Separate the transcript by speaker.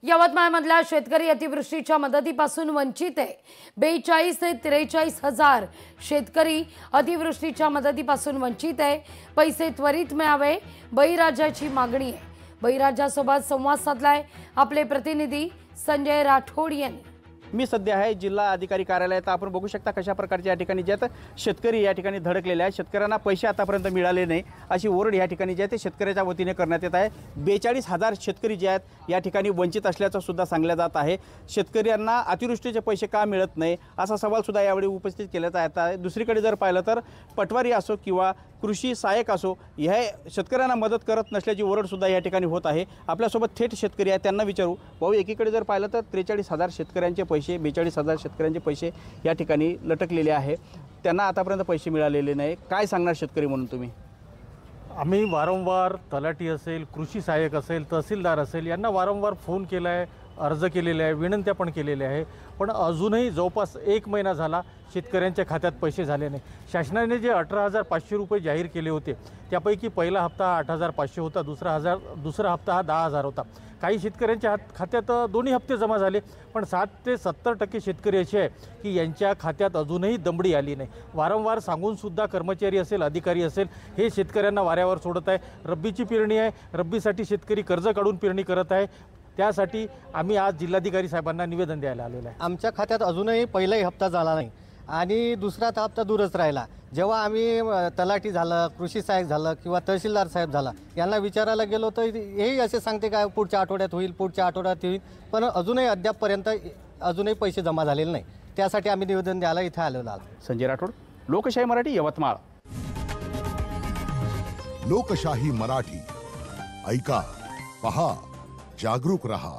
Speaker 1: यवतमाळमधल्या शेतकरी अतिवृष्टीच्या मदतीपासून वंचित आहे। 42 ते 43 हजार शेतकरी अतिवृष्टीच्या मदतीपासून वंचित आहे। पैसे त्वरित मिळावे बळीराजाची मागणी आहे। बळीराजासोबत संवाद साधलाय आपले प्रतिनिधी संजय राठोड यांनी।
Speaker 2: मी सध्या आहे जिल्हा अधिकारी कार्यालयात। आपण बघू शकता कशा प्रकारच्या या ठिकाणी जे शेतकरी या ठिकाणी धडकलेले आहेत। शेतकऱ्यांना पैसे आतापर्यंत मिळाले नाही अशी ओरड या ठिकाणी जे ते शेतकऱ्याच्या वतीने करण्यात येत आहे। 42 हजार शेतकरी जे आहेत या ठिकाणी वंचित असल्याचं सुद्धा सांगलं जात आहे। शेतकऱ्यांना अतिवृष्टीचे पैसे का मिळत नाही असा सवाल सुद्धा यावेळी उपस्थित केला जात आहे। दुसरीकडे जर पाहिलं तर पटवारी असो किंवा कृषी सहाय्यक असो हे शेतकऱ्यांना मदत करत नसल्याची ओरड सुद्धा या ठिकाणी होत आहे। आपल्यासोबत थेट शेतकरी आहेत, त्यांना विचारू। भाऊ, एकीकडे जर पाहिलं तर 43 हजार शेतकऱ्यांचे पैसे 42 हजार शेतकऱ्यांचे पैसे या ठिकाणी लटकलेले आहे, त्यांना आतापर्यंत पैसे मिळालेले नाही। काय सांगणार शेतकरी म्हणून तुम्ही?
Speaker 3: आम्ही वारंवार तलाठी असेल, कृषी सहाय्यक असेल, तहसीलदार असेल यांना वारंवार फोन केला आहे, अर्ज केलेले आहे, विनंत्या पण केलेल्या आहे, पण अजूनही जवळपास 1 महिना झाला शेतकऱ्यांच्या खात्यात पैसे झाले नाही। शासनाने जे 18,500 रुपये जाहीर केले होते त्यापैकी पहिला हप्ता 8,500 होता, दुसरा हप्ता हा 10,000 होता। काही शेतकऱ्यांच्या खात्यात दोन्ही हप्ते जमा झाले, पण 60 ते 70% शेतकरी असे आहे की यांच्या खात्यात अजूनही दमडी आली नाही। वारंवार सांगून सुद्धा कर्मचारी असेल, अधिकारी असेल, हे शेतकऱ्यांना वाऱ्यावर सोडत आहे। रब्बीची पेरणी आहे, रब्बीसाठी शेतकरी कर्ज काढून पेरणी करत आहे। त्यासाठी आम्ही आज जिल्हाधिकारी साहेबांना निवेदन द्यायला आलेलो आहे।
Speaker 4: आमच्या खात्यात अजूनही पहिलाही हप्ता झाला नाही आणि दुसरा हप्ता दूरच राहिला। जेव्हा आम्ही तलाठी झालं, कृषी सहाय्यक झालं किंवा तहसीलदार साहेब झाला यांना विचारायला गेलो तर हेही असे सांगते काय पुढच्या आठवड्यात होईल, पुढच्या आठवड्यात होईल, पण अजूनही अद्यापपर्यंत अजूनही पैसे जमा झालेले नाही। त्यासाठी आम्ही निवेदन द्यायला इथे आलेलो आहोत।
Speaker 2: संजय राठोड, लोकशाही मराठी, यवतमाळ।
Speaker 5: लोकशाही मराठी, ऐका, पहा, जागरूक रहा।